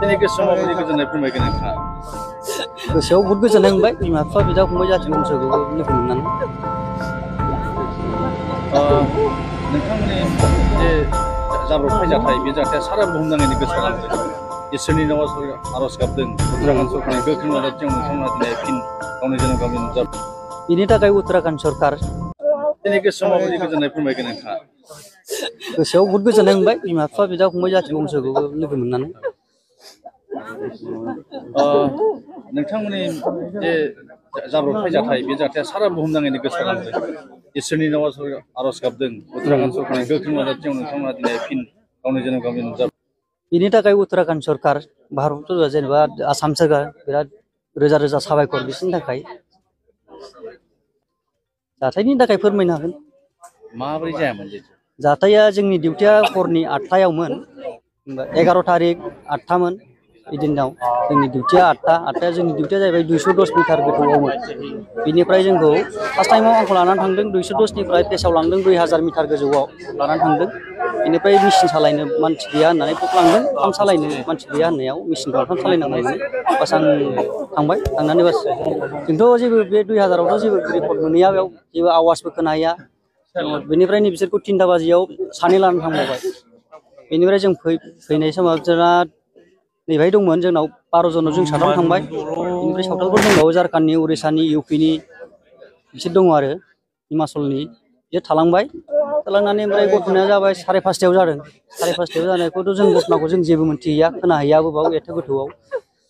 दिनै गोसोआव माबायदि गोजोननाय फोरमायगोन नोंथाङा? गोसोआव बहुद गोजोननाय मोनबाय बिमा बिफा बिदा फंबाय जाथि बंस'खौ लोगो मोननानै। नोंथांमोननि जे जाब्रबथाय जाथाय बे जाथाया सारा बुहुमनाङैनो गोसारलांदों। इसोरनि नामाव आर'ज गाबदों उत्तराखन्ड सरकारनि गोख्रों नाजाथियाव नोंथांमोना दिनै फिन गावनि जोनोम गामि नुजाफैदों। बिनि थाखाय उत्तराखन्ड सरकार दिनै गोसोआव माबायदि गोजोननाय फोरमायगोन नोंथाङा? गोसोआव बहुद गोजोननाय मोनबाय बिमा बिफा बिदा फंबाय जाथि बंस'खौ लोगो मोननानै। नोंथांमोननि जे जाब्रबथाय जाथाय बे जाथाया सारा बुहुमनाङैनो गोसारलांदों। इसोरनि नामाव आर'ज गाबदों उत्तराखन्ड सरकारनि गोख्रों नाजाथियाव नोंथांमोना दिनै फिन गावनि जोनोम गामि नुजाफैदों। बिनि थाखाय उत्तराखन्ड सरकार भारत जेनेबा आसाम सोरकार बिराद रोजा रोजा साबायखर बिसोरनि थाखाय। जाथायनि थाखाय फोरमायनो हागोन। माबोरै जायामोन जाथाया जोंनि डिउटिया हरनि 8टायावमोन। 11 तारिख 8टामोन इदिनाव जोंनि डिउटिया 8टाया जोंनि डिउटिया जाहैबाय 210 मिटार गोथौआवमोन। बिनिफ्राय जोंखौ फार्स्ट टाइमाव आंखौ लानानै थांदों 210निफ्राय पेसाव लांदों 2000 मिटार गोजौआव लानानै थांदों। बेनिफ्राय मेचिन सालायनो मानसि गैया होननानै लांदों। पाम्प सालायनो मानसि गैया होननायाव मेचिन पाम्प सालायनांगौ होननानै बास आं थांबाय। थांनानै बास जोंथ' जेबो बे 2000आवथ' जेबो रिपर्ट मोनहैया, बेयाव जेबो आवाजबो खोनाहैया। बेनिफ्रायनो बिसोरखौ 3टा बाजियाव सानै लानानै थांबावबाय। बेनिफ्राय जों फैनाय समाव जोंना नैबाय दंमोन जोंनाव 12 जनाव जों 7 थांबाय। बेनिफ्राय सावथालफोर दंबावो झारखन्डनि, उरिसानि, इउपिनि बिसोर दङ आरो हिमाचलनि बिसोर थालांबाय। थालांनानै ओमफ्राय घटनाया जाबाय 5:30 जादों। 5:30 जानायखौथ' जों घटनाखौ जों जेबो मोनथिहैया खोनाहैयाबो बाव एथ' गोथौआव।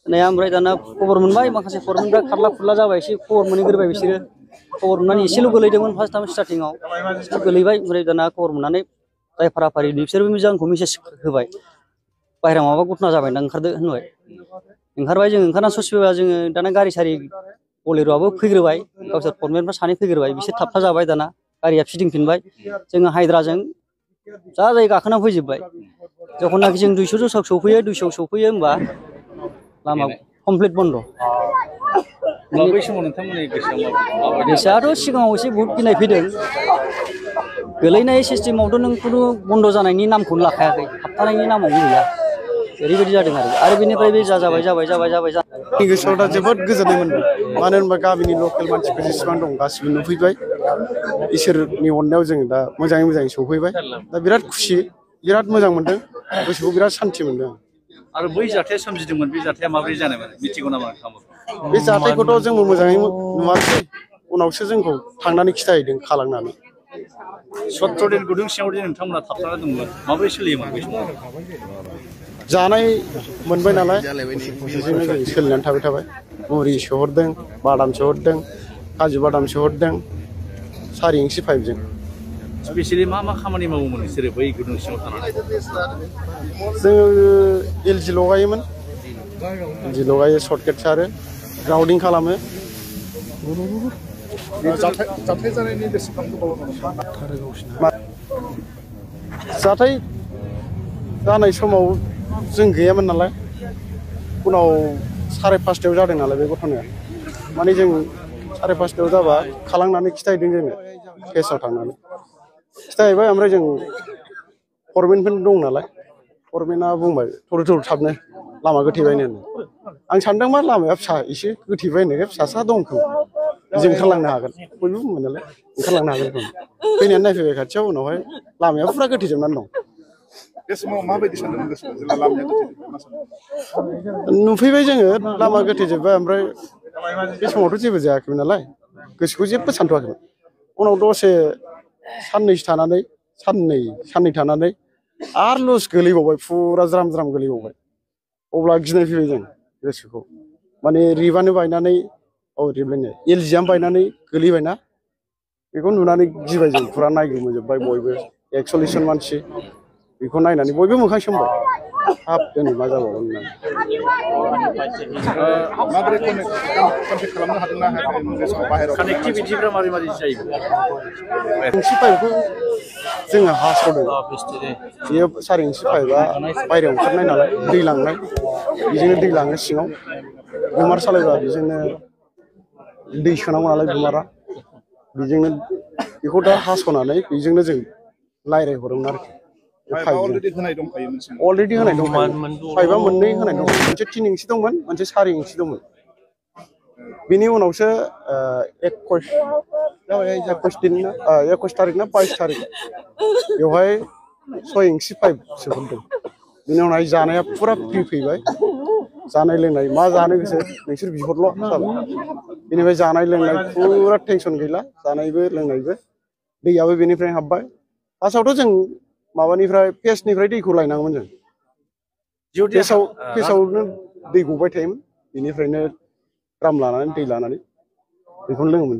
होनाया ओमफ्राय दाना खबर मोनबाय, माखासे फरमेनफ्रा खारला खुरला जाबाय, एसे खबर मोनहैग्रोबाय बिसोरो। खबर मोननानै एसेल' गोलैदोंमोन फार्स्ट टाइम स्टार्टिंआव एसे गोलैबाय। ओमफ्राय दाना खबर मोननानै जाय फाराफारि बिसोरबो मोजांखौ मेसेज होबाय, बाहेरायाव माबा घटना जाबाय ना ओंखारदो होनबाय। ओंखारबाय जों, ओंखारना ससेबा जोङो दाना गारि सारि बलेर'आबो फैग्रोबाय, गावसोर फरमेनफ्रा सानै फैग्रोबाय, बिसोर थाबथा जाबाय। दाना गारिया फिदिंफिनबाय, जोङो हाइद्राजों जा जाय गाखोना फैजोब्बाय। जेखननाखि जों 210 सौफैयो 200 सौफैयो होमबा लामा कमप्लिट बन्द'। बै समाव नोंथांमोननि गोसोआथ' सिगाङाव एसे बहुत गिनाय फैदों। गोलैनाय सिस्टेमावथ' नों खुनु बन्द' जानायनि नामखौनो लाखायाखै, थाबथानायनि नामावनो गैया। ओरैबायदि जादों आरो बेनिफ्राय बे जाबाय। आंनि गोसोआव दा जोबोद गोजोननाय मोनदों। मानो होनबा गामिनि लकेल मानसिफोर जेसेबां दं गासिबो नुफैबाय। इसोरनि अननायाव जों दा मोजाङै मोजाङै सौफैबाय। दा बिराद खुसि, बिराद मोजां मोनदों, गोसोखौ बिराद सान्थि मोनदों। आरो बै जाथाया सोमजिदोंमोन, बे जाथाया माबोरै जानायमोन मिथिगौ नामा नोंथाङा? बे जाथायखौथ' जोंबो मोजाङै नुवाखै, उनावसो जोंखौ थांनानै खिथाहैदों खालांनानै। 17 दिन गुदुं सिङाव जे नोंथांमोना थाबथाना दंमोन, माबोरै सोलियोमोन बै समाव? जानाय मोनबाय नालाय बेजोंनो जों सोलिनानै थाबाय। मुरि सोहरदों, बादाम सोहरदों, काजु बादाम सोहरदों, 4 इंसि पाइपजों। स्पेसियेलि मा खामानि मावोमोन नोंसोरो बै गुदुं सिङाव थानानै? जोङो एलजि लगायोमोन, एलजि लगायो, सर्टकेट सारो, ग्राउन्डिं खालामो। जाथाय जानायनि बेसेबां गोबाव जाथाय जानाय समाव जों गैयामोन नालाय, उनाव 5:30 जादों नालाय बे घटनाया। माने जों 5:30 जाबा खालांनानै खिथाहैदों जोंनो केसआव थांनानै खिथाहैबाय। ओमफ्राय जों फरमेनफोर दं नालाय, फरमेना बुंबाय थर थाबनो लामा गोथेबायनो होनो। आं सानदों मा लामाया फिसा एसे गोथेबायनो, फिसासा दं खोमा, जों ओंखारलांनो हागोन, बयबो बुंबाय नालाय ओंखारलांनो हागोन खोमा। फैनानै नायफैबाय खाथियाव, उनावहाय लामाया फुरा गोथेजोबनानै दं। बे समाव माबायदि सानदोंमोन गोसोआव जेब्ला लामाया गोथेजोबबाय? नुफैबाय जोङो लामा गोथेजोब्बाय। ओमफ्राय बे समावथ' जेबो जायाखैमोन नालाय, गोसोखौ जेबो सानथ'वाखैमोन। उनाव दसे साननै थानानै आरो लस गोलैबावबाय, फुरा ज्राम गोलैबावबाय। अब्ला गिनाय फैबाय जों गोसोखौ, माने रिबानो बायनानै एलजियाम बायनानै गोलैबायना, बेखौ नुनानै गिबाय जों, फुरा नायग्रोमोजोब्बाय बयबो 41 जन मानसि। बेखौ नायनानै बयबो मोखां सोमबाय, हाब दिनै मा जाबावगोन होननानै। माबोरै कन्टेक्ट खालामनो हादोंना हायाखै बे समाव बाहेरायाव? कानेक्टिभिटिफ्रा मारै जायो? इंसि पाइपखौ जोङो हास'दों। बेयो 4 इंसि पाइपआ बायहेरायाव ओंखारनाय नालाय, दै लांनाय, बेजोंनो दै लाङो सिङाव। गुमार सालायबा बेजोंनो दै सोनांगौ नालाय गुमारा, बेजोंनो बेखौ दा हास'नानै बेजोंनो जों रायज्लायहरोमोन आरोखि। पाइपआ अलरेडि होनाय दंखायो मोनसे अलरेडि होनाय दंखायो पाइपआ मोननै होनाय दंखायो मोनसे 3 इंसि दंमोन मोनसे 4 इंसि दंमोन बिनि उनावसो 21 दिन 21 तारिख ना 22 तारिख बेवहाय 6 इंसि पाइप सोहरदों बिनि उनावहाय जानाया पुरा फ्रि फैबाय जानाय लोंनाय मा जानो गोसो नोंसोर बिहरल' जाबाय बेनिफ्राय जानाय लोंनाय पुरा टेनसन गैला जानायबो लोंनायबो दैयाबो बेनिफ्राय हाबबाय फार्स्टआवथ' जों माबानिफ्राय पेसनिफ्राय दैखौ लायनांगौमोन जों पेसावनो दै गबाय थायोमोन बेनिफ्रायनो द्राम लानानै दै लानानै बेखौनो लोङोमोन जों